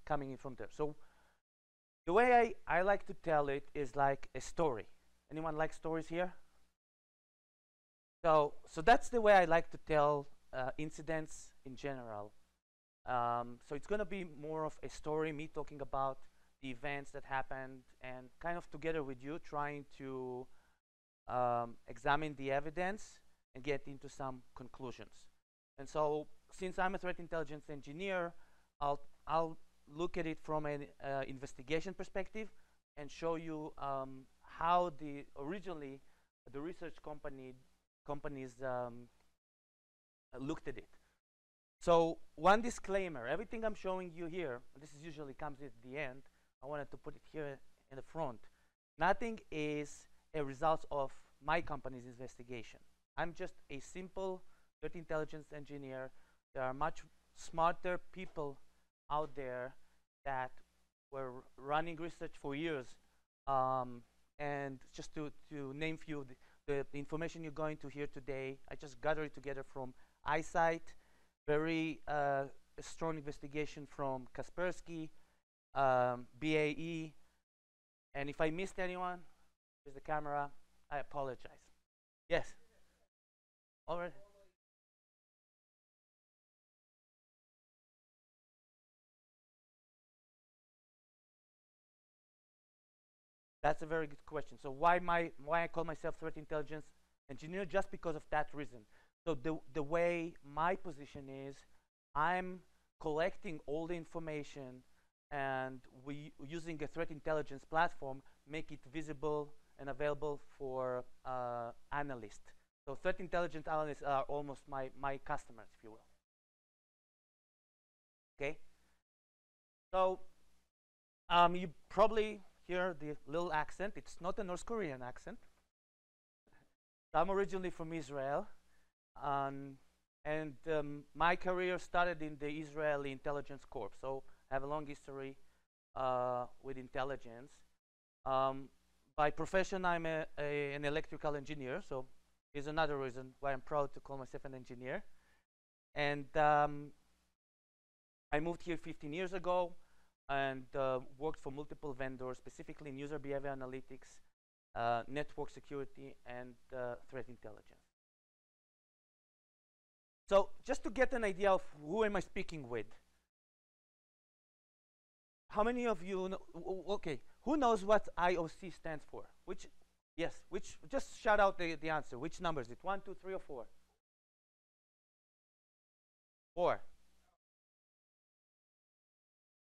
coming in from there. So the way I like to tell it is like a story. Anyone like stories here? So that's the way I like to tell incidents in general. So it's going to be more of a story, me talking about the events that happened and kind of together with you trying to examine the evidence and get into some conclusions. And so since I'm a threat intelligence engineer, I'll look at it from an investigation perspective and show you how originally the research companies looked at it. So one disclaimer, everything I'm showing you here, this is usually comes at the end, I wanted to put it here in the front. Nothing is a result of my company's investigation. I'm just a simple threat intelligence engineer. There are much smarter people out there that were running research for years. And just to name few, the information you're going to hear today, I just gathered it together from eyesight, very strong investigation from Kaspersky, BAE, and if I missed anyone, there's the camera, I apologize. Yes? All right. That's a very good question. So why I call myself threat intelligence engineer? Just because of that reason. So the way my position is, I'm collecting all the information, and we using a threat intelligence platform make it visible and available for analysts. So threat intelligence analysts are almost my customers, if you will. Okay. So you probably hear the little accent. It's not a North Korean accent. I'm originally from Israel, and my career started in the Israeli Intelligence Corps. So I have a long history with intelligence. By profession, I'm an electrical engineer. So here's another reason why I'm proud to call myself an engineer. And I moved here 15 years ago and worked for multiple vendors, specifically in user behavior analytics, network security, and threat intelligence. So just to get an idea of who am I speaking with, how many of you know, okay, who knows what IOC stands for? Just shout out the answer. Which number is it? 1, 2, 3, or 4? 4.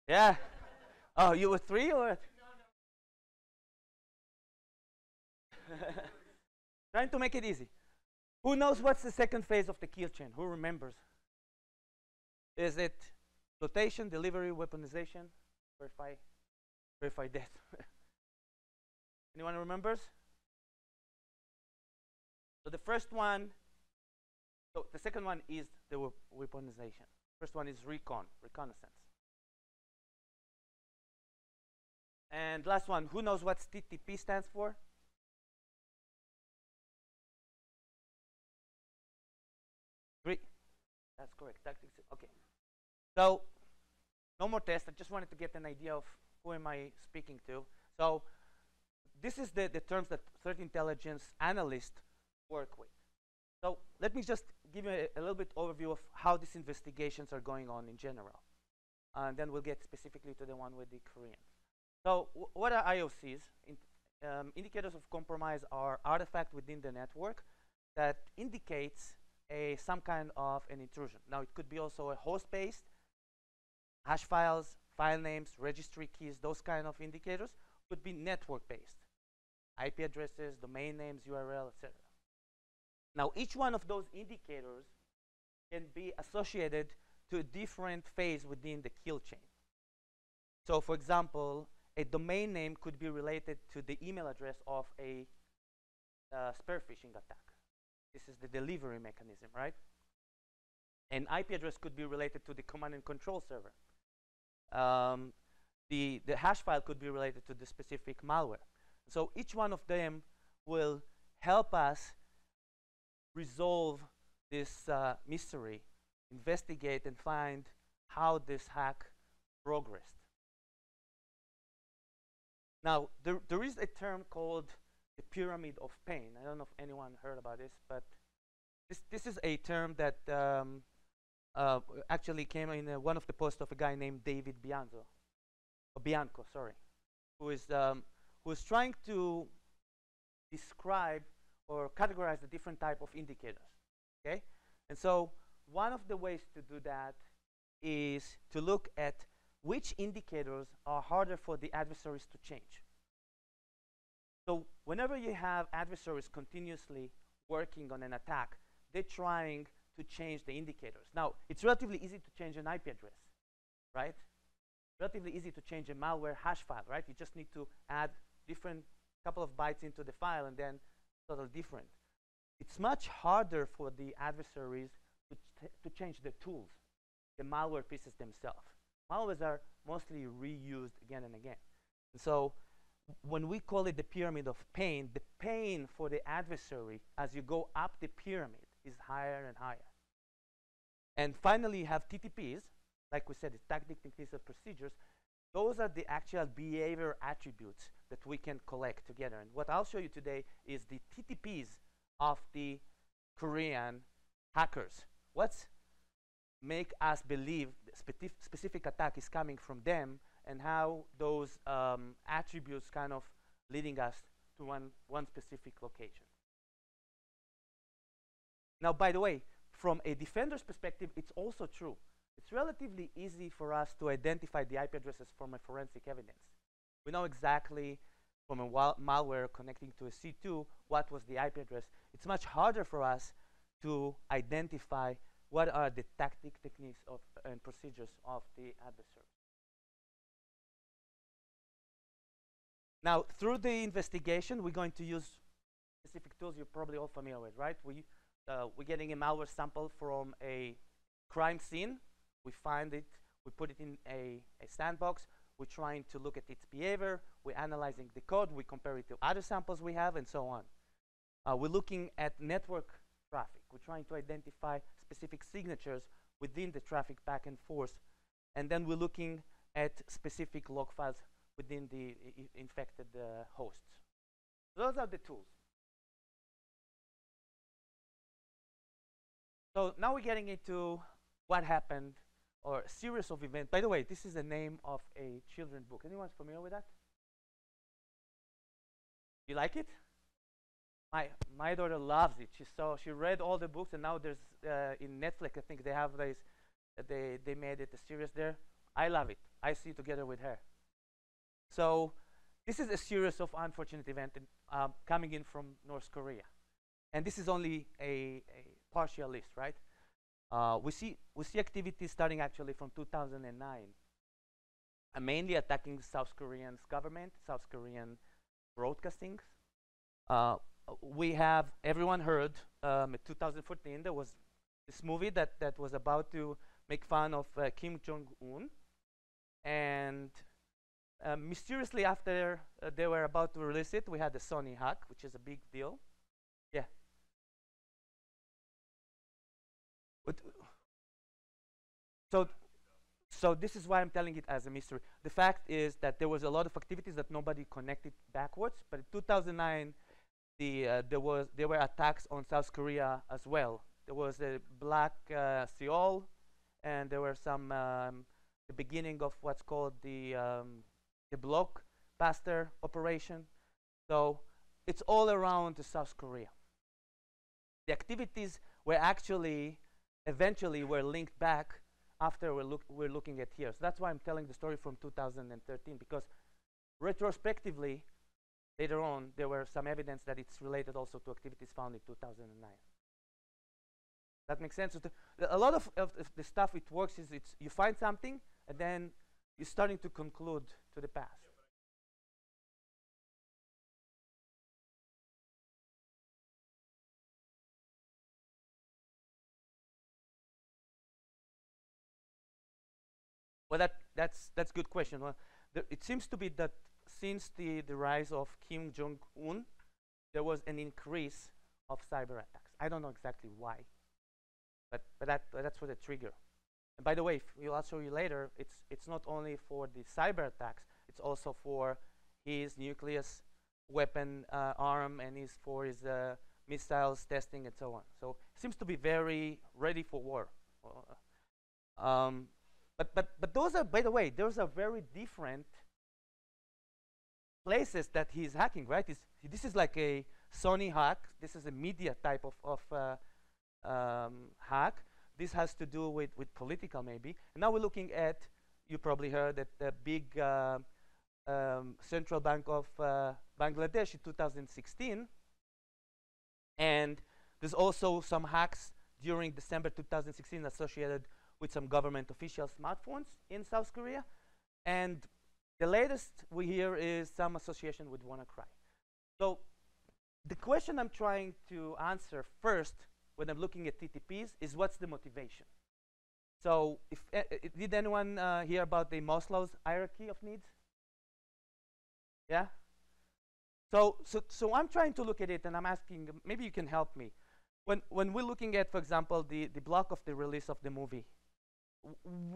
Yeah. Oh, you were 3 or? Trying to make it easy. Who knows what's the second phase of the kill chain? Who remembers? Is it flotation, delivery, weaponization? Verify death. Anyone remembers? So the first one, so the second one is the weaponization. First one is reconnaissance. And last one, who knows what TTP stands for? That's correct. Tactics. Okay. So no more tests. I just wanted to get an idea of who am I speaking to. So this is the terms that threat intelligence analysts work with. So let me just give you a little bit overview of how these investigations are going on in general. And then we'll get specifically to the one with the Koreans. So what are IOCs? Indicators of compromise are artifacts within the network that indicates some kind of an intrusion. Now it could be also a host-based, hash files, file names, registry keys, those kind of indicators. Could be network-based, IP addresses, domain names, URL, etc. Now each one of those indicators can be associated to a different phase within the kill chain. So for example, a domain name could be related to the email address of a spear phishing attack. This is the delivery mechanism, right? An IP address could be related to the command and control server. The hash file could be related to the specific malware. So each one of them will help us resolve this mystery, investigate and find how this hack progressed. Now, there is a term called the pyramid of pain. I don't know if anyone heard about this, but this is a term that actually came in one of the posts of a guy named David Bianco, sorry, who is trying to describe or categorize the different type of indicators. Okay, and so one of the ways to do that is to look at which indicators are harder for the adversaries to change. So whenever you have adversaries continuously working on an attack, they're trying to change the indicators. Now, it's relatively easy to change an IP address, right? Relatively easy to change a malware hash file, right? You just need to add different couple of bytes into the file and then totally different. It's much harder for the adversaries to change the tools, the malware pieces themselves. Malwares are mostly reused again and again. And so when we call it the pyramid of pain, the pain for the adversary as you go up the pyramid is higher and higher. And finally, you have TTPs, like we said, it's tactic, techniques, and procedures. Those are the actual behavior attributes that we can collect together. And what I'll show you today is the TTPs of the Korean hackers. What's make us believe the specific attack is coming from them, and how those attributes kind of leading us to one specific location. Now, by the way, from a defender's perspective, it's also true. It's relatively easy for us to identify the IP addresses from a forensic evidence. We know exactly from a malware connecting to a C2 what was the IP address. It's much harder for us to identify what are the tactic, techniques and procedures of the adversary. Now, through the investigation, we're going to use specific tools you're probably all familiar with, right? We're getting a malware sample from a crime scene. We find it, we put it in a sandbox. We're trying to look at its behavior. We're analyzing the code. We compare it to other samples we have, and so on. We're looking at network traffic. We're trying to identify specific signatures within the traffic back and forth. And then we're looking at specific log files within the infected hosts. Those are the tools. So now we're getting into what happened, or a series of events. By the way, this is the name of a children's book. Anyone familiar with that? You like it? My daughter loves it. She read all the books, and now there's in Netflix, I think they have this. They made it a series there. I love it. I see it together with her. So this is a series of unfortunate events coming in from North Korea, and this is only a partial list, right? We see activities starting actually from 2009, mainly attacking South Korean government, South Korean broadcasting. We have, everyone heard, in 2014 there was this movie that was about to make fun of Kim Jong-un, and mysteriously after they were about to release it, we had the Sony hack, which is a big deal. Yeah. So this is why I'm telling it as a mystery. The fact is that there was a lot of activities that nobody connected backwards, but in 2009, there were attacks on South Korea as well. There was a Black Seoul, and there were some the beginning of what's called the blockbuster operation. So it's all around South Korea. The activities were actually eventually were linked back after we're looking at here. So that's why I'm telling the story from 2013, because retrospectively, later on, there were some evidence that it's related also to activities found in 2009. That makes sense? So a lot of the stuff it works is you find something, and then you're starting to conclude to the past. Well, that's a good question. Well, it seems to be that since the rise of Kim Jong-un, there was an increase of cyber attacks. I don't know exactly why, but that's what the trigger. And by the way, I'll show you later, it's not only for the cyber attacks, it's also for his nucleus weapon arm and is for his missiles testing and so on. So seems to be very ready for war. But those are, by the way, those are very different places that he's hacking, right? This is like a Sony hack. This is a media type of hack. This has to do with political maybe. And now we're looking at, you probably heard that the big Central Bank of Bangladesh in 2016. And there's also some hacks during December 2016 associated with some government official smartphones in South Korea. And the latest we hear is some association with WannaCry. So the question I'm trying to answer first when I'm looking at TTPs is what's the motivation? So did anyone hear about the Maslow's hierarchy of needs? Yeah? So I'm trying to look at it and I'm asking, maybe you can help me. When we're looking at, for example, the block of the release of the movie,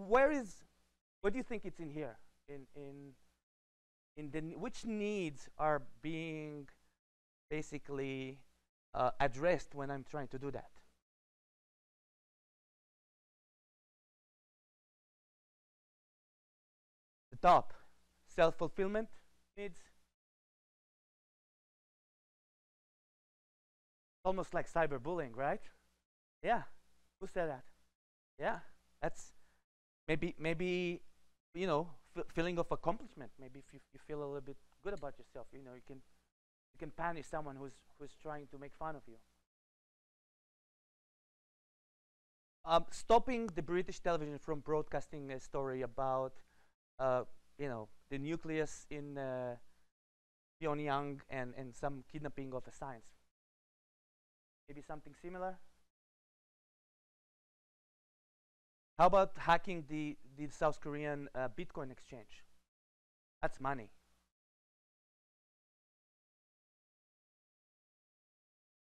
where do you think it's in here? Which needs are being basically addressed when I'm trying to do that? The top, self-fulfillment needs. Almost like cyberbullying, right? Yeah. Who said that? Yeah. That's maybe you know, feeling of accomplishment. Maybe if you feel a little bit good about yourself, you know, you can punish someone who's trying to make fun of you. Stopping the British television from broadcasting a story about you know, the nucleus in Pyongyang and some kidnapping of a science. Maybe something similar. How about hacking the South Korean Bitcoin exchange? That's money.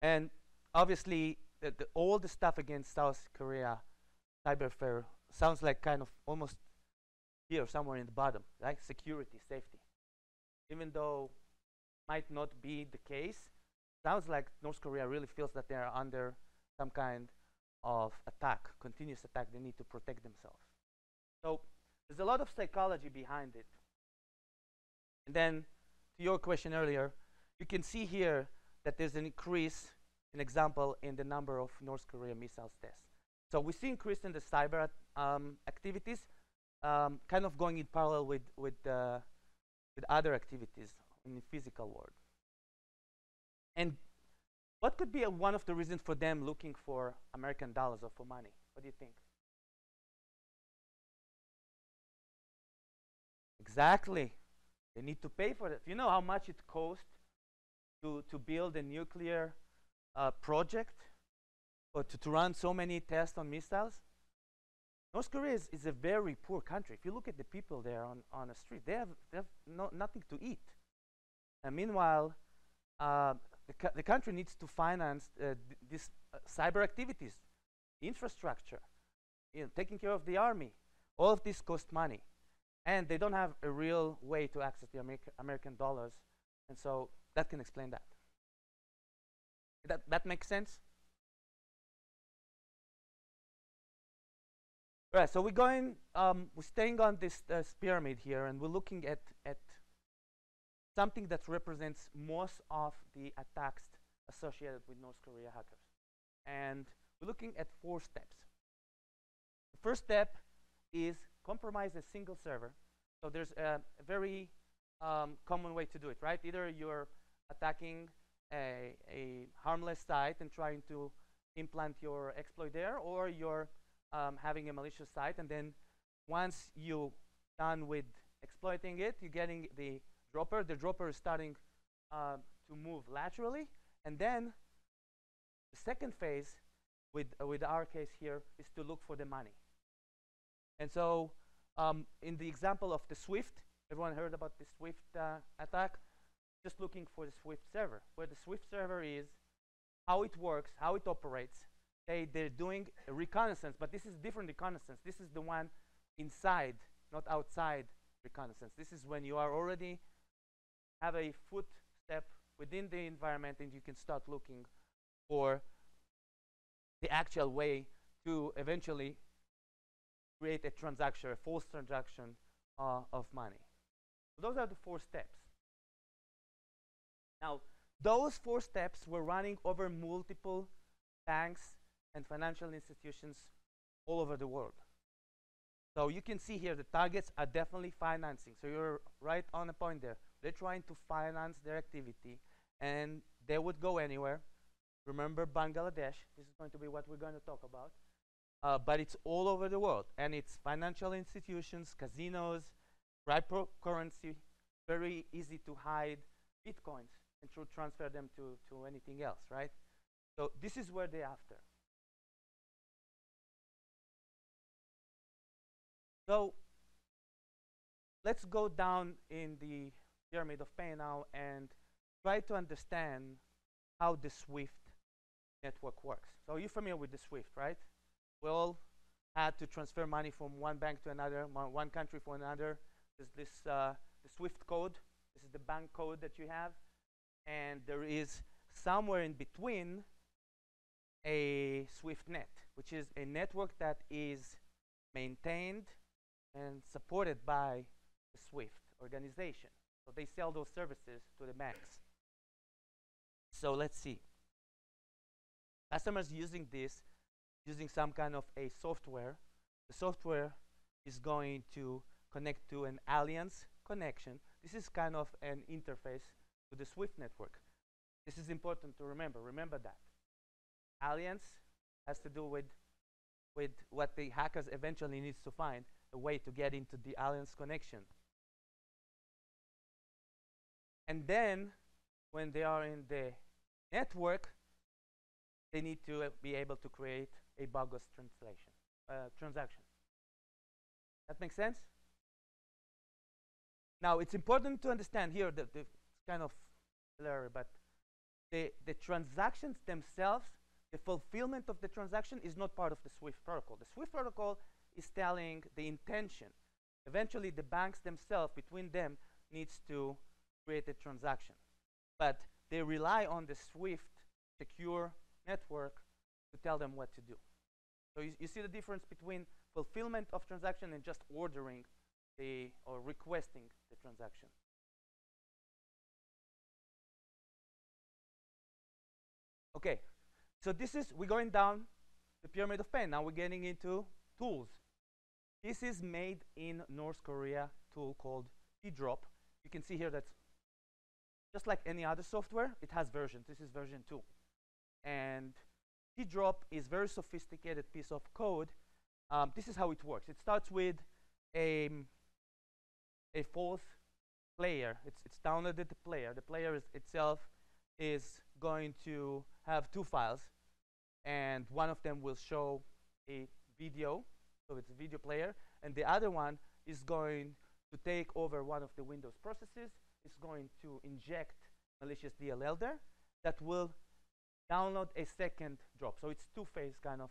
And obviously, all the stuff against South Korea, cyberware, sounds like kind of almost here, somewhere in the bottom, right? Security, safety. Even though might not be the case, sounds like North Korea really feels that they are under some kind of attack, continuous attack. They need to protect themselves. So there's a lot of psychology behind it. And then to your question earlier, you can see here that there's an increase, an example, in the number of North Korea missiles tests. So we see increase in the cyber activities, kind of going in parallel with other activities in the physical world. And what could be one of the reasons for them looking for American dollars or for money? What do you think? Exactly. They need to pay for it. You know how much it costs to build a nuclear project or to run so many tests on missiles? North Korea is a very poor country. If you look at the people there on the street, they have nothing to eat. And meanwhile, the country needs to finance these cyber activities, infrastructure, you know, taking care of the army. All of this costs money. And they don't have a real way to access the American dollars. And so that can explain that. That makes sense? Right, so we're staying on this pyramid here, and we're looking at something that represents most of the attacks associated with North Korea hackers. And we're looking at 4 steps. The first step is compromise a single server. So there's a very common way to do it, right? Either you're attacking a harmless site and trying to implant your exploit there, or you're having a malicious site, and then once you're done with exploiting it, you're getting the dropper. The dropper is starting to move laterally, and then the second phase with our case here is to look for the money. And so in the example of the Swift, everyone heard about the Swift attack, just looking for the Swift server, where the Swift server is, how it works, how it operates. They're doing a reconnaissance, but this is different reconnaissance. This is the one inside, not outside reconnaissance. This is when you are already have a footstep within the environment, and you can start looking for the actual way to eventually create a transaction, a false transaction of money. So those are the 4 steps. Now, those 4 steps were running over multiple banks and financial institutions all over the world. So you can see here the targets are definitely financing. So you're right on the point there. They're trying to finance their activity, and they would go anywhere. Remember Bangladesh. This is going to be what we're going to talk about. But it's all over the world, and it's financial institutions, casinos, cryptocurrency, very easy to hide bitcoins and to transfer them to anything else, right? So this is where they're after. So let's go down in the pyramid of pain now and try to understand how the SWIFT network works. So you're familiar with the SWIFT, right? We all had to transfer money from one bank to another, one country for another. There's this the SWIFT code. This is the bank code that you have, and there is somewhere in between a SWIFT net, which is a network that is maintained and supported by the SWIFT organization. So they sell those services to the banks. So let's see. Customers using this, using some kind of a software. The software is going to connect to an Alliance connection. This is kind of an interface to the SWIFT network. This is important to remember. Remember that. Alliance has to do with what the hackers eventually needs to find, a way to get into the Alliance connection. And then, when they are in the network, they need to be able to create a bogus transaction. That makes sense? Now, it's important to understand here that it's kind of blurry, but the transactions themselves, the fulfillment of the transaction is not part of the SWIFT protocol. The SWIFT protocol is telling the intention. Eventually, the banks themselves, between them, needs to create a transaction. But they rely on the SWIFT secure network to tell them what to do. So you see the difference between fulfillment of transaction and just ordering or requesting the transaction. Okay, so we're going down the pyramid of pain. Now we're getting into tools. This is made in North Korea tool called T-Drop. You can see here that's just like any other software, it has versions. This is version 2. And T-Drop is very sophisticated piece of code. This is how it works. It starts with a false player. It's downloaded the player. The player itself is going to have 2 files, and one of them will show a video, so it's a video player, and the other one is going to take over one of the Windows processes. It's going to inject malicious DLL there that will download a second drop. So it's 2-phase kind of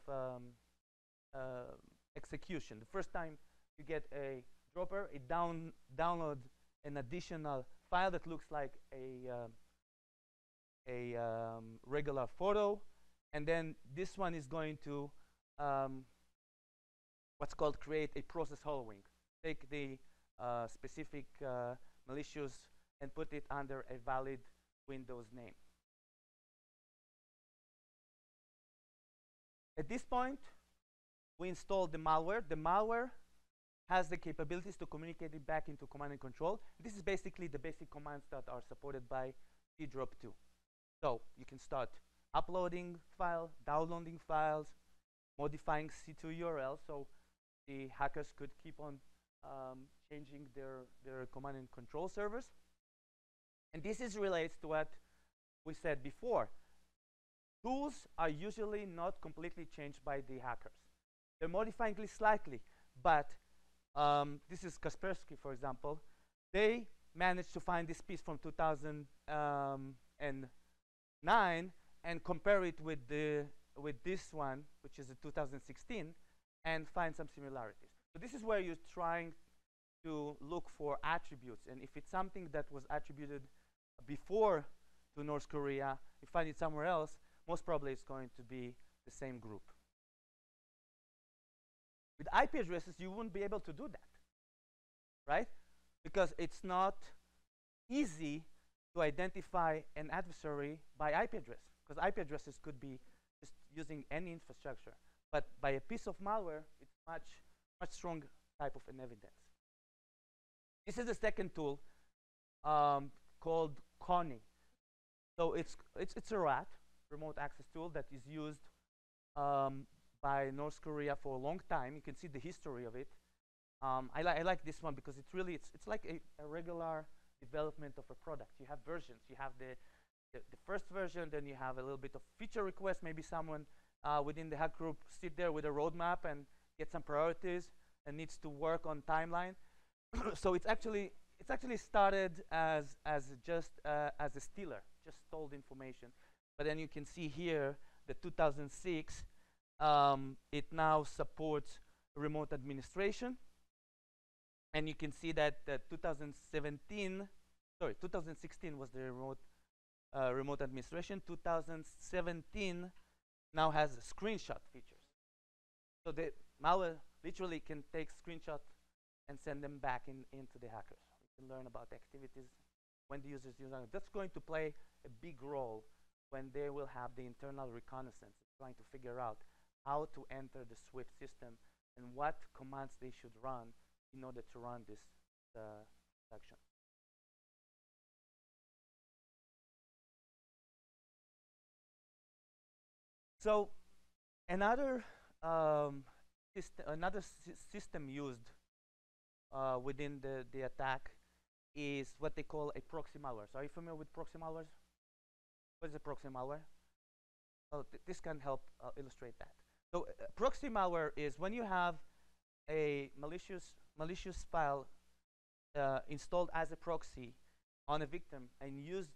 execution. The first time you get a dropper, it downloads an additional file that looks like a regular photo, and then this one is going to what's called create a process hollowing. Take the specific malicious and put it under a valid Windows name. At this point, we installed the malware. The malware has the capabilities to communicate it back into command and control. This is basically the basic commands that are supported by T-Drop 2. So you can start uploading files, downloading files, modifying C2 URL, so the hackers could keep on changing their command and control servers. And this relates to what we said before. Tools are usually not completely changed by the hackers. They're modifying it slightly, but this is Kaspersky, for example. They managed to find this piece from 2009 and compare it with this one, which is a 2016, and find some similarities. So this is where you're trying to look for attributes, and if it's something that was attributed before to North Korea, you find it somewhere else, most probably it's going to be the same group. With IP addresses, you wouldn't be able to do that, right? Because it's not easy to identify an adversary by IP address, because IP addresses could be just using any infrastructure. But by a piece of malware, it's much stronger type of an evidence. This is the second tool called Connie. So it's a RAT, remote access tool, that is used by North Korea for a long time. You can see the history of it. I like this one because it's like a regular development of a product. You have versions. You have the first version, then you have a little bit of feature request. Maybe someone within the hack group sit there with a roadmap and get some priorities and needs to work on timeline. So it's actually started as just as a stealer, just stole information. But then you can see here the 2006. It now supports remote administration, and you can see that 2016 was the remote administration. 2017 now has screenshot features. So the malware literally can take screenshots and send them back into the hackers. You can learn about the activities when the users use it. That's going to play a big role when they will have the internal reconnaissance, trying to figure out how to enter the Swift system and what commands they should run in order to run this section. So another system used within the attack is what they call a proxy malware. So are you familiar with proxy malwares? What is a proxy malware? Well, this can help illustrate that. So proxy malware is when you have a malicious file installed as a proxy on a victim and use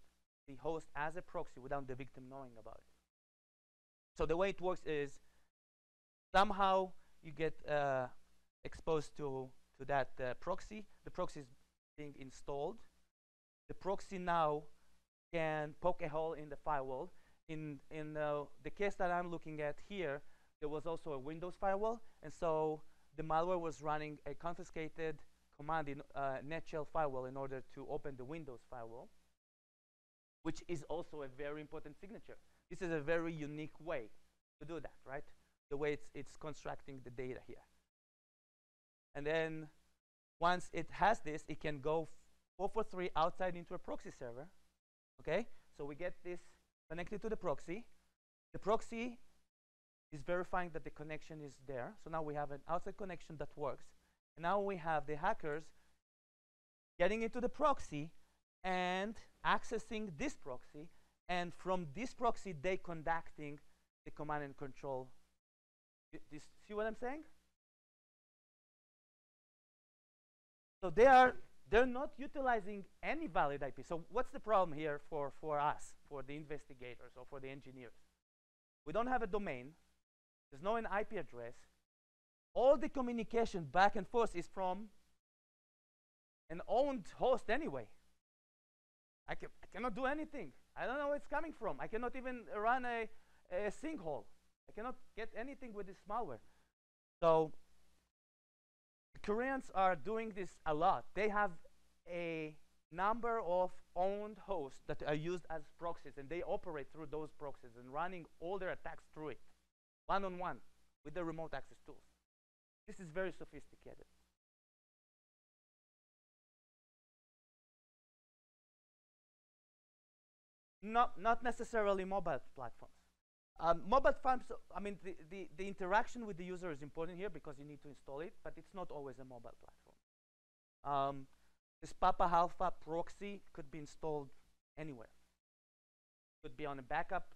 the host as a proxy without the victim knowing about it. So the way it works is somehow you get exposed to that proxy. The proxy is being installed. The proxy now can poke a hole in the firewall. In the case that I'm looking at here, there was also a Windows firewall, and so the malware was running a confiscated command in netshell firewall in order to open the Windows firewall, which is also a very important signature. This is a very unique way to do that, right? The way it's constructing the data here. And then once it has this, it can go 443 outside into a proxy server. Okay, so we get this connected to the proxy. The proxy is verifying that the connection is there. So now we have an outside connection that works. And now we have the hackers getting into the proxy and accessing this proxy. And from this proxy, they conducting the command and control. See what I'm saying? So they're not utilizing any valid IP. So what's the problem here for us, for the investigators or for the engineers? We don't have a domain. There's no an IP address. All the communication back and forth is from an owned host anyway. I cannot do anything. I don't know where it's coming from. I cannot even run a sinkhole. I cannot get anything with this malware. So the Koreans are doing this a lot. They have a number of owned hosts that are used as proxies, and they operate through those proxies and running all their attacks through it, one-on-one, with the remote access tools. This is very sophisticated. Not necessarily mobile platforms. Mobile platforms, I mean, the interaction with the user is important here because you need to install it, but it's not always a mobile platform. This Papa Alpha proxy could be installed anywhere. It could be on a backup.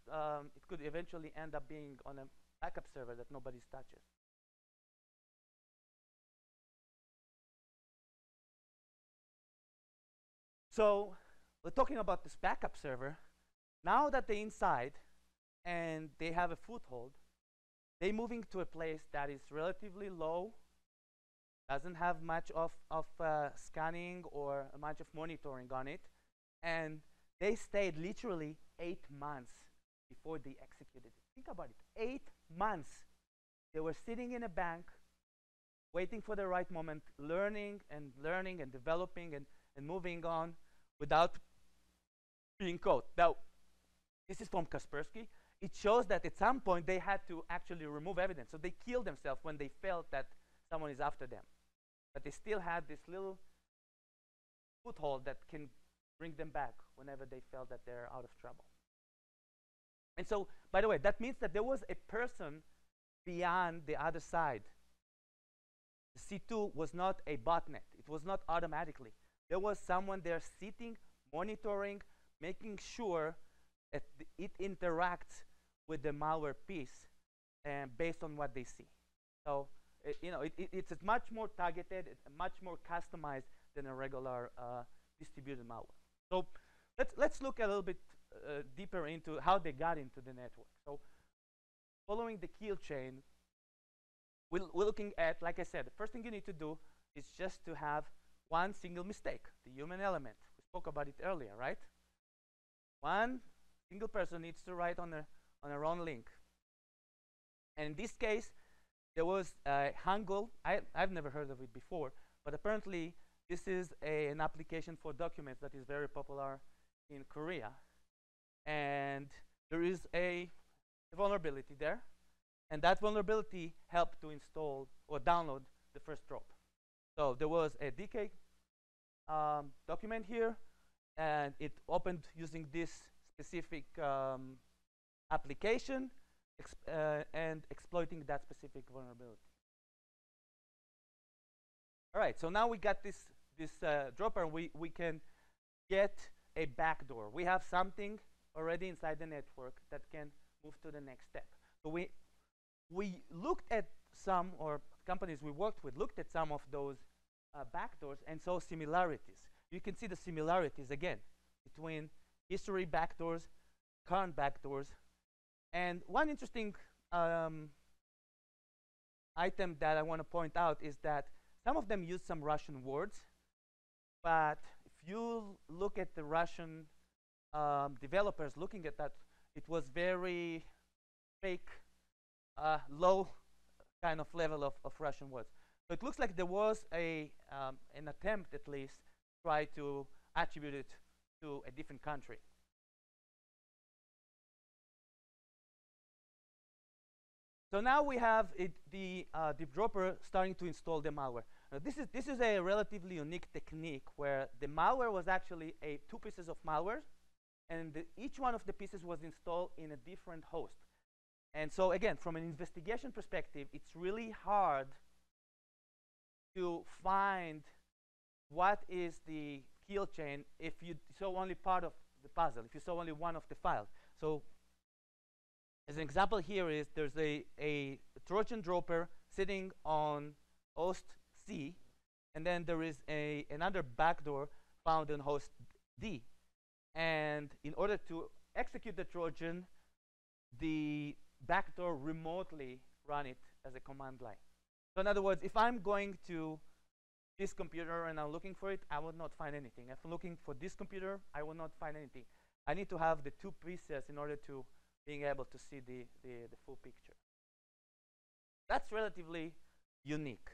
It could eventually end up being on a backup server that nobody touches. So we're talking about this backup server. Now that they're inside and they have a foothold, they're moving to a place that is relatively low, doesn't have much of scanning or much of monitoring on it, and they stayed literally 8 months before they executed it. Think about it, 8 months. They were sitting in a bank, waiting for the right moment, learning and developing and moving on without being caught. Now, this is from Kaspersky. It shows that at some point they had to actually remove evidence. So they killed themselves when they felt that someone is after them. But they still had this little foothold that can bring them back whenever they felt that they're out of trouble. And so, by the way, that means that there was a person beyond the other side. The C2 was not a botnet. It was not automatically. There was someone there sitting, monitoring, making sure that it interacts with the malware piece based on what they see. So it's much more targeted, much more customized than a regular distributed malware. So let's look a little bit deeper into how they got into the network. So following the kill chain, we're looking at, like I said, the first thing you need to do is just to have one single mistake, the human element. We spoke about it earlier, right? One single person needs to write on a wrong link. And in this case, there was Hangul. I've never heard of it before, but apparently this is an application for documents that is very popular in Korea. And there is a vulnerability there. And that vulnerability helped to install or download the first drop. So there was a DK document here, and it opened using this specific application and exploiting that specific vulnerability. All right, so now we got this dropper, and we can get a backdoor. We have something already inside the network that can move to the next step. So we looked at some, or companies we worked with looked at some of those backdoors and saw similarities. You can see the similarities again between history backdoors, current backdoors. And one interesting item that I want to point out is that some of them use some Russian words, but if you look at the Russian developers looking at that, it was very fake, low kind of level of Russian words. So it looks like there was an attempt, at least, to try to attribute it to a different country. So now we have the dropper starting to install the malware. Now this is a relatively unique technique where the malware was actually two pieces of malware, and each one of the pieces was installed in a different host. And so again, from an investigation perspective, it's really hard to find what is the kill chain if you saw only part of the puzzle, if you saw only one of the files. So as an example here is there's a Trojan dropper sitting on host C, and then there is another backdoor found on host D. And in order to execute the Trojan, the backdoor remotely run it as a command line. So in other words, if I'm going to this computer and I'm looking for it, I will not find anything. If I'm looking for this computer, I will not find anything. I need to have the two pieces in order to being able to see the full picture. That's relatively unique.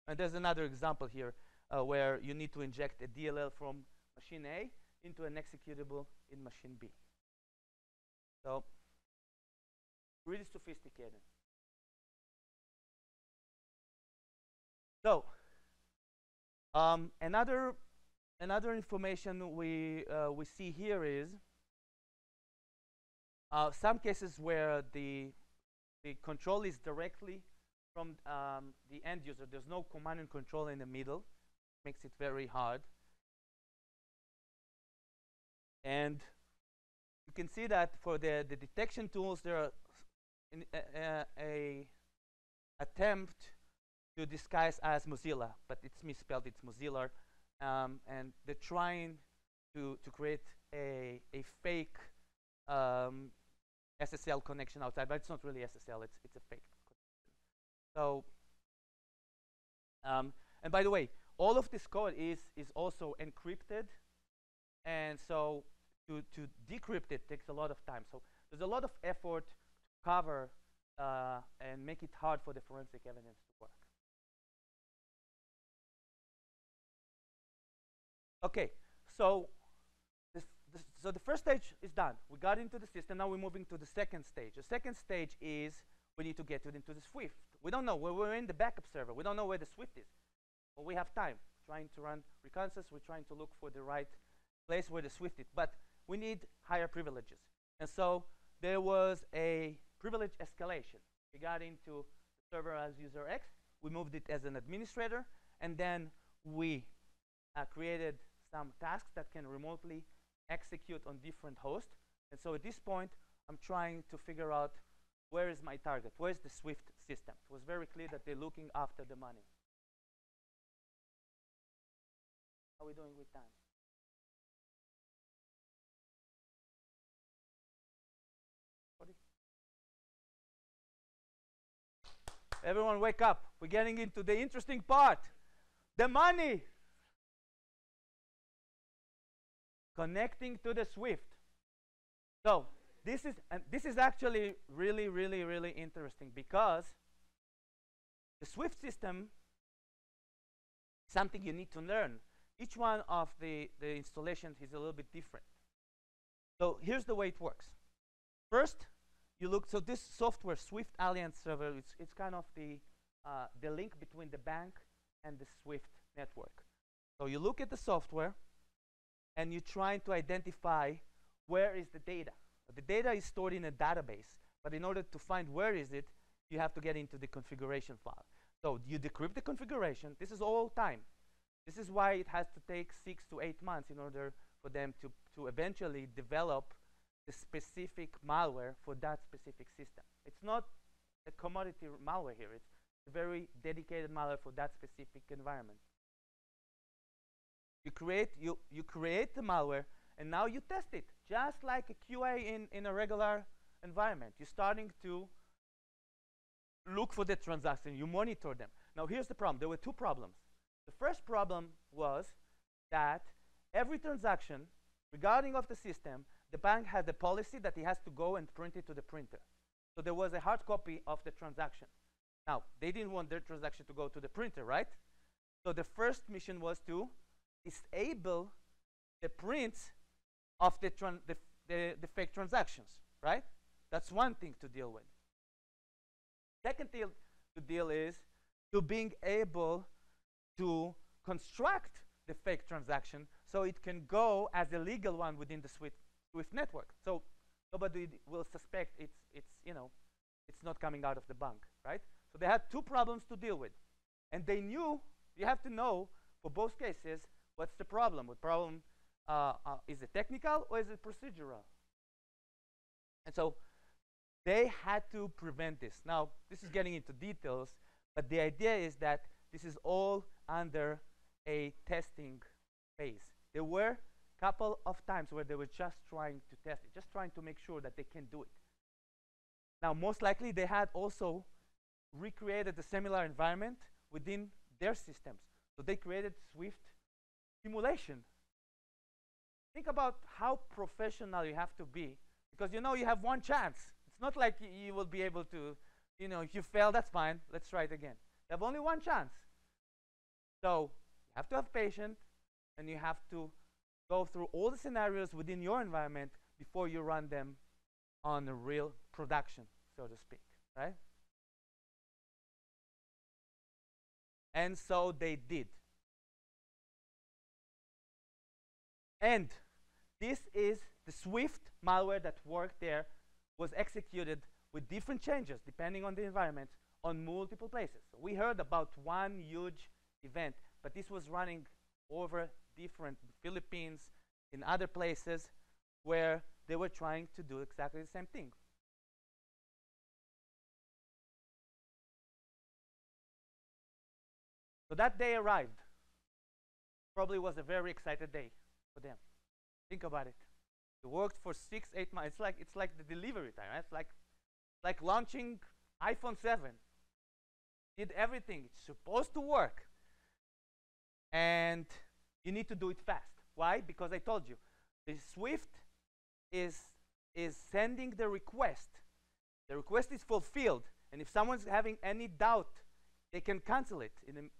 And there's another example here where you need to inject a DLL from machine A into an executable in machine B. So really sophisticated. So another information we see here is some cases where the control is directly from the end user. There's no command and control in the middle. Makes it very hard. And you can see that for the detection tools, there are a attempt to disguise as Mozilla, but it's misspelled. It's Mozilla, and they're trying to create a fake SSL connection outside, but it's not really SSL. It's a fake connection. So, and by the way, all of this code is also encrypted, and so to decrypt it takes a lot of time. So there's a lot of effort to cover and make it hard for the forensic evidence to work. Okay, so so the first stage is done. We got into the system. Now we're moving to the second stage. The second stage is we need to get it into the Swift. We don't know. We're in the backup server. We don't know where the Swift is. But we have time. Trying to run reconnaissance, we're trying to look for the right place where the Swift is. But we need higher privileges. And so there was a privilege escalation. We got into the server as user X. We moved it as an administrator. And then we created some tasks that can remotely execute on different hosts. And so at this point, I'm trying to figure out where is my target? Where's the Swift system? It was very clear that they're looking after the money. How are we doing with time? Everyone wake up. We're getting into the interesting part. The money. Connecting to the Swift. So this is actually really, really, really interesting because the Swift system is something you need to learn. Each one of the installations is a little bit different. So here's the way it works. First, you look. So this software, Swift Alliance Server, it's kind of the link between the bank and the Swift network. So you look at the software, and you're trying to identify where is the data. The data is stored in a database, but in order to find where is it, you have to get into the configuration file. So you decrypt the configuration. This is all time. This is why it has to take 6 to 8 months in order for them to eventually develop the specific malware for that specific system. It's not a commodity malware here. It's a very dedicated malware for that specific environment. You create the malware, and now you test it, just like a QA in a regular environment. You're starting to look for the transaction. You monitor them. Now, here's the problem. There were two problems. The first problem was that every transaction, regarding of the system, the bank had a policy that he has to go and print it to the printer. So there was a hard copy of the transaction. Now, they didn't want their transaction to go to the printer, right? So the first mission was to disable the prints of the fake transactions, right? That's one thing to deal with. Second thing to deal is to being able to construct the fake transaction so it can go as a legal one within the Swift network. So nobody will suspect it's not coming out of the bank, right? So they had two problems to deal with. And they knew, you have to know for both cases, what's the problem? What problem is it technical or is it procedural? And so they had to prevent this. Now, this is getting into details, but the idea is that this is all under a testing phase. There were a couple of times where they were just trying to test it, just trying to make sure that they can do it. Now, most likely, they had also recreated a similar environment within their systems. So they created Swift simulation. Think about how professional you have to be, because you have one chance. It's not like you will be able to, if you fail, that's fine. Let's try it again. You have only one chance. So you have to have patience, and you have to go through all the scenarios within your environment before you run them on a real production, so to speak, right? And so they did. And this is the Swift malware that worked there, was executed with different changes depending on the environment on multiple places. So we heard about one huge event, but this was running over different Philippines, in other places where they were trying to do exactly the same thing. So that day arrived. Probably was a very excited day for them. Think about it. They worked for 6, 8 months. It's like the delivery time. Right? It's like launching iPhone 7. Did everything. It's supposed to work. And you need to do it fast. Why? Because I told you, the Swift is sending the request. The request is fulfilled, and if someone's having any doubt, they can cancel it.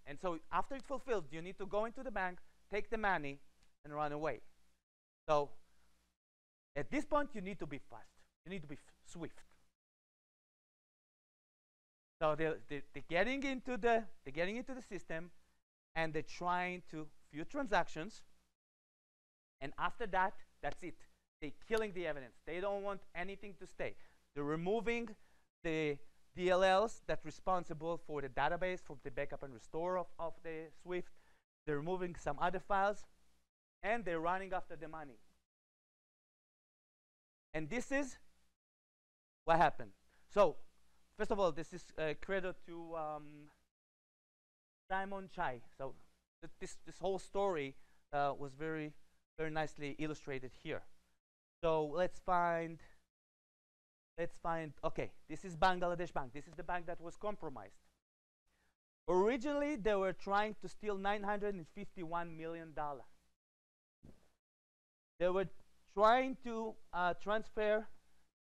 And so after it's fulfilled, you need to go into the bank, take the money, and run away. So at this point, you need to be fast. You need to be swift. So they're getting into the system, and they're trying to few transactions, and after that, that's it. They're killing the evidence. They don't want anything to stay. They're removing the DLLs that's responsible for the database, for the backup and restore of the Swift. They're removing some other files, and they're running after the money. And this is what happened. So first of all, this is credit to Simon Chai. So this whole story was very nicely illustrated here. So let's find. Okay, this is Bangladesh Bank. This is the bank that was compromised. Originally, they were trying to steal $951 million. They were trying to transfer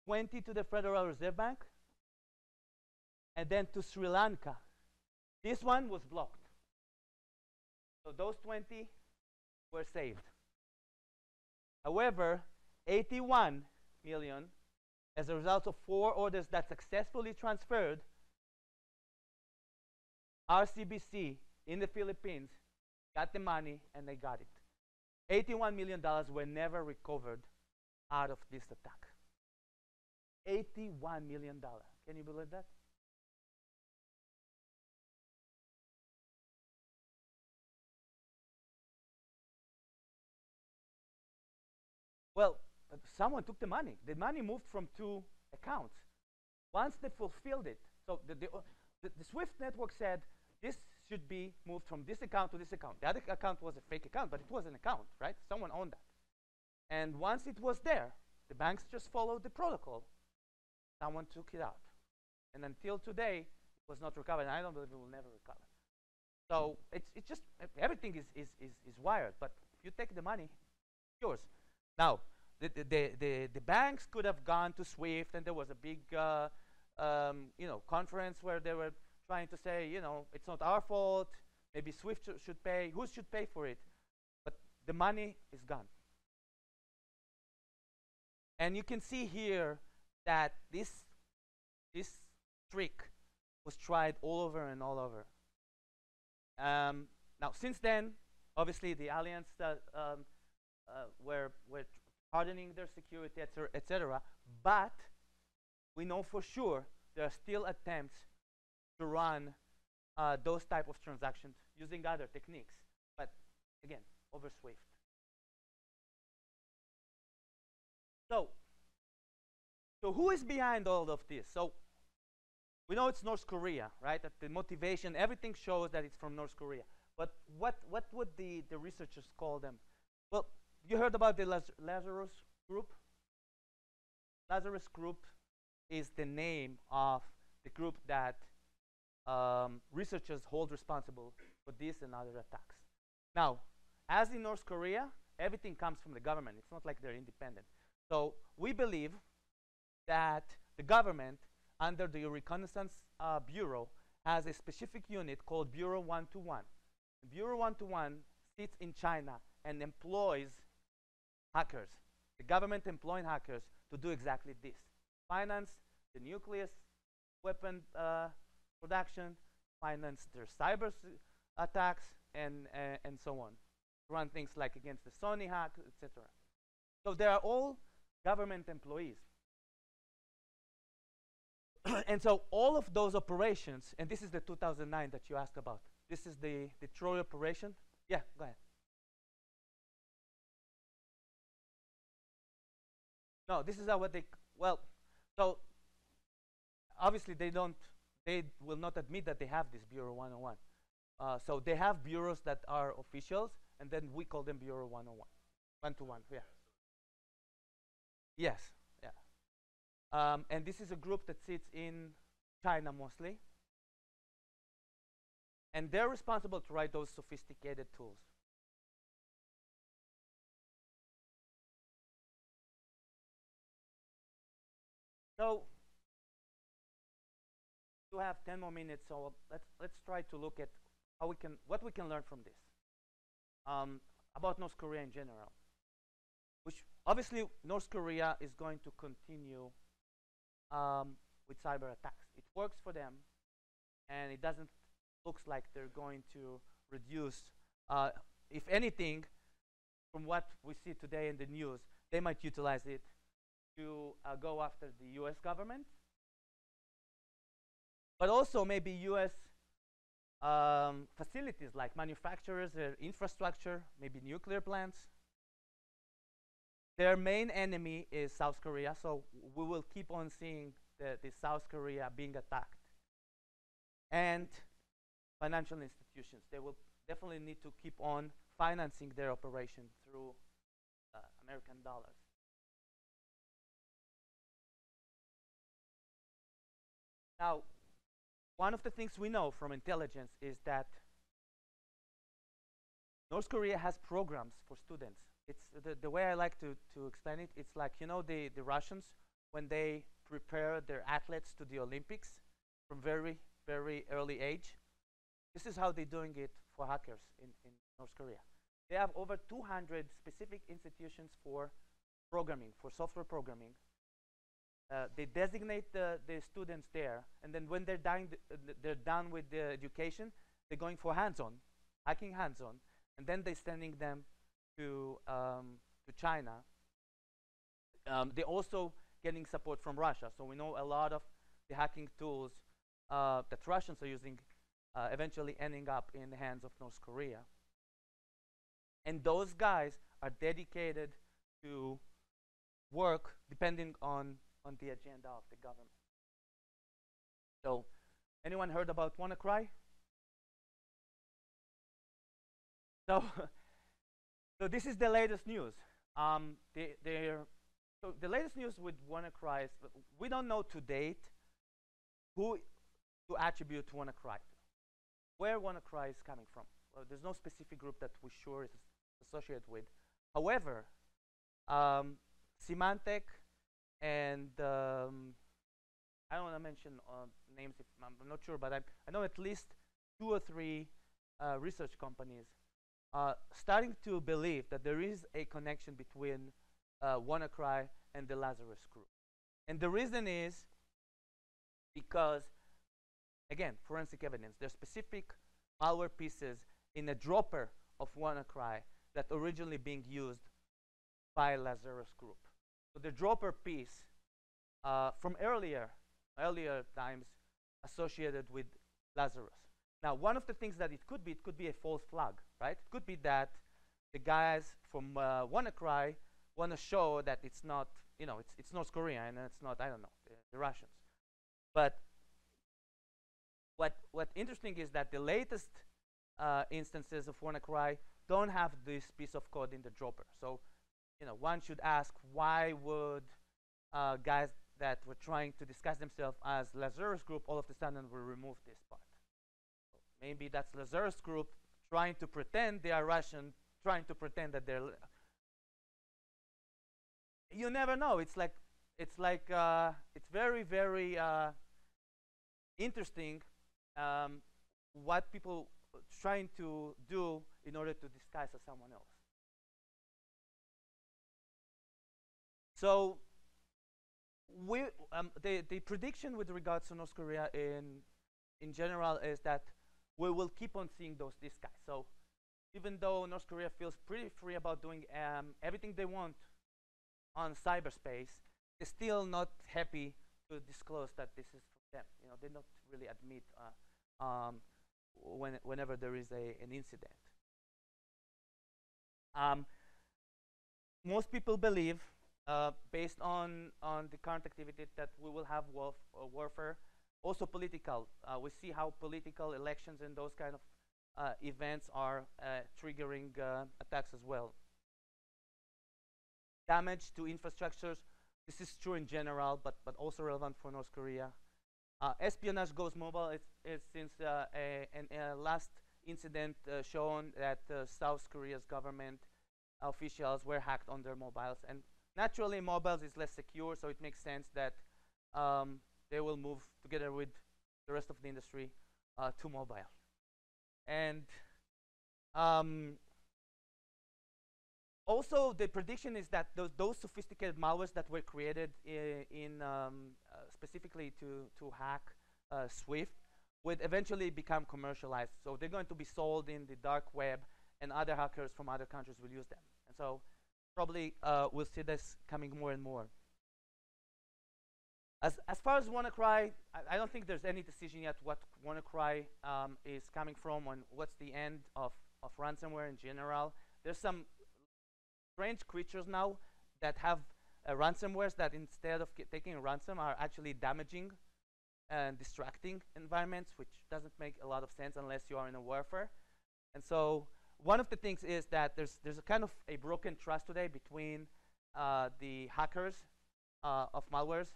20 to the Federal Reserve Bank, and then to Sri Lanka. This one was blocked. So those 20 were saved. However, 81 million, as a result of 4 orders that successfully transferred, RCBC in the Philippines got the money, and they got it. $81 million were never recovered out of this attack. $81 million. Can you believe that? Well, someone took the money. The money moved from 2 accounts. Once they fulfilled it, so the Swift network said this should be moved from this account to this account. The other account was a fake account, but it was an account, right? Someone owned that. And once it was there, the banks just followed the protocol. Someone took it out. And until today, it was not recovered. And I don't believe it will never recover. So it's just, everything is wired. But if you take the money, it's yours. Now, the banks could have gone to Swift, and there was a big conference where they were trying to say, it's not our fault. Maybe Swift should pay. Who should pay for it? But the money is gone. And you can see here that this trick was tried all over and all over. Now, since then, obviously, the alliance were hardening their security, etc. But we know for sure there are still attempts to run those type of transactions using other techniques, but again, over Swift. So who is behind all of this? So we know it's North Korea, right? That the motivation, everything shows that it's from North Korea. But what would the researchers call them? Well, you heard about the Lazarus Group? Lazarus Group is the name of the group that researchers hold responsible for this and other attacks. Now, as in North Korea, everything comes from the government. It's not like they're independent. So we believe that the government, under the Reconnaissance Bureau, has a specific unit called Bureau 121. Bureau 121 sits in China and employs hackers. The government employing hackers to do exactly this. Finance the nuclear weapon production, finance their cyber attacks, and so on. Run things like against the Sony hack, etc. So they are all government employees. And so all of those operations, and this is the 2009 that you asked about. This is the Troy operation. Yeah, go ahead. No, this is what they, well, so obviously they will not admit that they have this Bureau 101. So they have bureaus that are officials, and then we call them Bureau 101. 121, yeah. Yes, yeah. And this is a group that sits in China mostly. And they're responsible to write those sophisticated tools. So we have 10 more minutes, so let's try to look at what we can learn from this about North Korea in general. Which obviously North Korea is going to continue with cyber attacks. It works for them, and it doesn't looks like they're going to reduce. If anything, from what we see today in the news, they might utilize it to go after the U.S. government, but also maybe U.S. Facilities like manufacturers, their infrastructure, maybe nuclear plants. Their main enemy is South Korea, so we will keep on seeing the South Korea being attacked. And financial institutions, they will definitely need to keep on financing their operation through American dollars. Now, one of the things we know from intelligence is that North Korea has programs for students. It's the way I like to explain it, it's like, you know, the Russians, when they prepare their athletes to the Olympics from very, very early age, this is how they're doing it for hackers in North Korea. They have over 200 specific institutions for programming, for software programming. They designate the students there, and then when they're done with the education, they're going for hands-on, hacking hands-on, and then they're sending them to China. They're also getting support from Russia, so we know a lot of the hacking tools that Russians are using eventually ending up in the hands of North Korea. And those guys are dedicated to work depending on the agenda of the government. So, anyone heard about WannaCry? So, so this is the latest news. So the latest news with WannaCry is we don't know to date who to attribute WannaCry to, where WannaCry is coming from. Well, there's no specific group that we're sure is associated with. However, Symantec and I don't want to mention names if I'm not sure, but I know at least 2 or 3 research companies starting to believe that there is a connection between WannaCry and the Lazarus group. And the reason is because, again, forensic evidence. There's specific malware pieces in a dropper of WannaCry that originally being used by Lazarus group. So the dropper piece from earlier times associated with Lazarus. Now, one of the things that it could be a false flag, right? It could be that the guys from WannaCry want to show that it's not, you know, it's North Korea and it's not, I don't know, the Russians. But what interesting is that the latest instances of WannaCry don't have this piece of code in the dropper. So, you know, one should ask, why would guys that were trying to disguise themselves as Lazarus group all of a sudden will remove this part? So maybe that's Lazarus group trying to pretend they are Russian, trying to pretend that they're. You never know. It's very, very interesting what people trying to do in order to disguise as someone else. So the prediction with regards to North Korea in general is that we will keep on seeing those disguises. So even though North Korea feels pretty free about doing everything they want on cyberspace, they're still not happy to disclose that this is from them. You know, they don't really admit whenever there is an incident. Most people believe, based on the current activity, that we will have warfare, also political. We see how political elections and those kind of events are triggering attacks as well. Damage to infrastructures. This is true in general, but also relevant for North Korea. Espionage goes mobile. It's since a last incident shown that South Korea's government officials were hacked on their mobiles, and naturally mobiles is less secure, so it makes sense that they will move together with the rest of the industry to mobile. And um, also, the prediction is that those sophisticated malwares that were created specifically to hack Swift would eventually become commercialized. So they're going to be sold in the dark web, and other hackers from other countries will use them. And so probably we'll see this coming more and more. As far as WannaCry, I don't think there's any decision yet what WannaCry is coming from and what's the end of ransomware in general. There's some strange creatures now that have ransomwares that instead of taking a ransom are actually damaging and distracting environments, which doesn't make a lot of sense unless you are in a warfare. And so one of the things is that there's a kind of a broken trust today between the hackers of malwares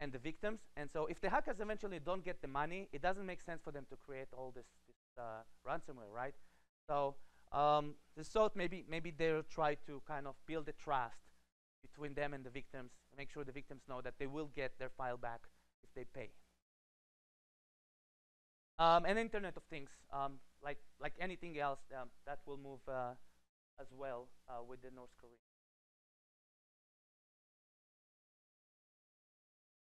and the victims. And so if the hackers eventually don't get the money, it doesn't make sense for them to create all this ransomware, right? So this thought maybe they'll try to kind of build a trust between them and the victims, make sure the victims know that they will get their file back if they pay. And Internet of Things, like anything else, that will move as well with the North Korea.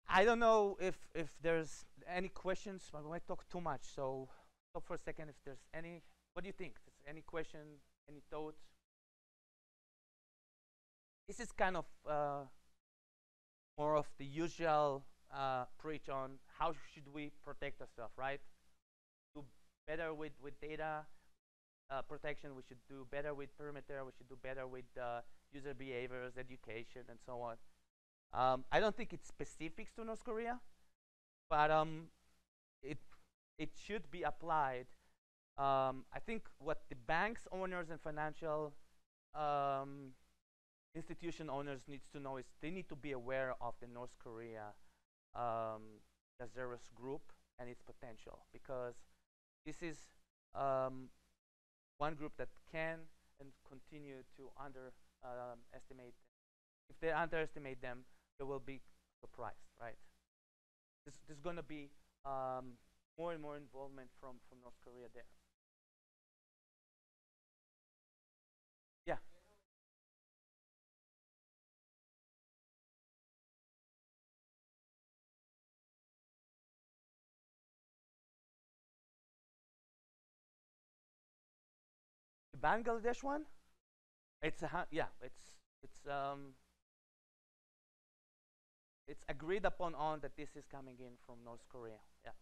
I don't know if there's any questions. I might talk too much, so stop for a second if there's any. What do you think? Is there any question, any thoughts? This is kind of more of the usual preach on how should we protect ourselves, right? Do better with data protection. We should do better with perimeter. We should do better with user behaviors, education, and so on. I don't think it's specifics to North Korea, but it should be applied. I think what the banks owners and financial institution owners needs to know is they need to be aware of the North Korea Lazarus group and its potential, because this is one group that can and continue to underestimate. If they underestimate them, they will be surprised, right? There's going to be more and more involvement from North Korea there. Yeah. The Bangladesh one? It's a yeah. It's agreed upon on that this is coming in from North Korea. Yeah.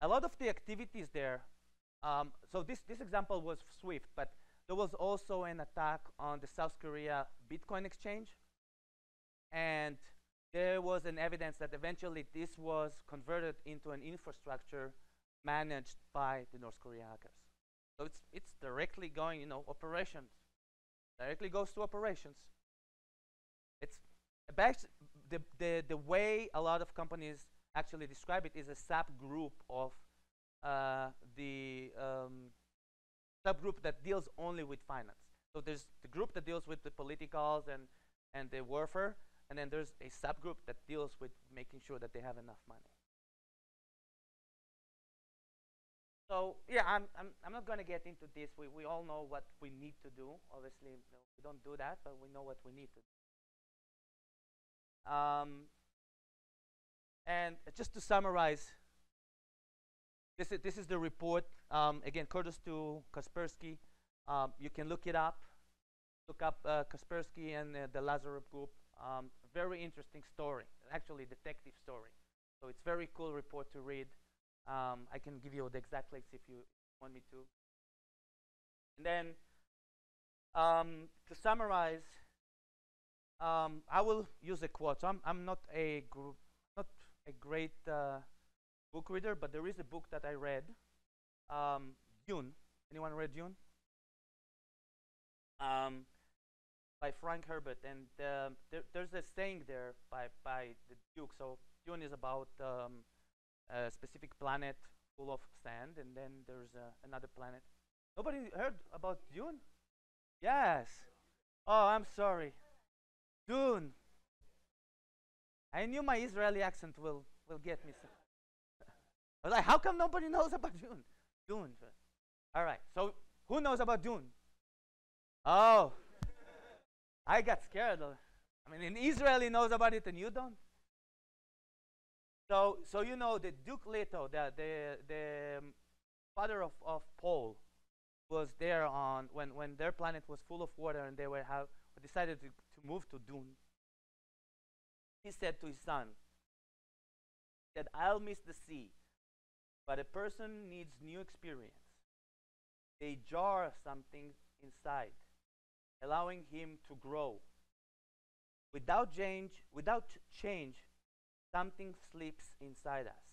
A lot of the activities there. So this example was Swift, but there was also an attack on the South Korea Bitcoin exchange, and there was an evidence that eventually this was converted into an infrastructure managed by the North Korea hackers. So it's directly going, operations. Directly goes to operations. It's the way a lot of companies actually describe it is a subgroup of the subgroup that deals only with finance. So there's the group that deals with the politicals and the warfare, and then there's a subgroup that deals with making sure that they have enough money. So yeah, I'm not going to get into this. We all know what we need to do. Obviously, we don't do that, but we know what we need to do. And just to summarize, this is the report. Again, kudos to Kaspersky. You can look it up. Look up Kaspersky and the Lazarus Group. Very interesting story, actually detective story. So it's very cool report to read. I can give you the exact links if you want me to. And then to summarize, I will use a quote. So I'm not a great book reader, but there is a book that I read, Dune. Anyone read Dune? By Frank Herbert, and there's a saying there by the Duke. So Dune is about a specific planet full of sand, and then there's another planet. Nobody heard about Dune? Yes. Oh, I'm sorry. Dune. I knew my Israeli accent will get me. I was like, how come nobody knows about Dune? Dune. All right. So who knows about Dune? Oh, I got scared. I mean, an Israeli knows about it and you don't. So you know that Duke Leto, the father of Paul, was there on when their planet was full of water and they decided to move to Dune. He said to his son, he said, "I'll miss the sea, but a person needs new experience. They jar something inside, allowing him to grow. Without change, something sleeps inside us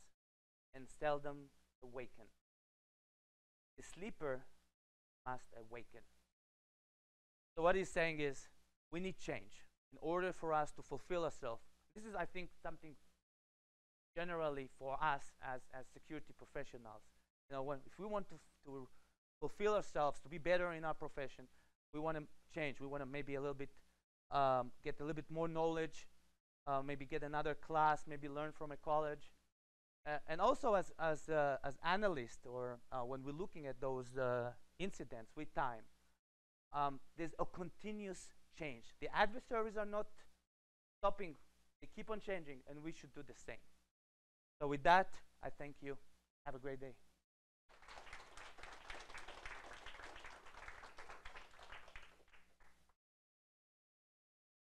and seldom awaken. The sleeper must awaken." So what he's saying is, we need change in order for us to fulfill ourselves. This is, I think, something generally for us as security professionals. You know, if we want to fulfill ourselves, to be better in our profession, we want to change. We want to maybe get a little bit more knowledge, maybe get another class, maybe learn from a college. And also as analysts, or when we're looking at those incidents with time, there's a continuous change. The adversaries are not stopping. They keep on changing, and we should do the same. So with that, I thank you. Have a great day.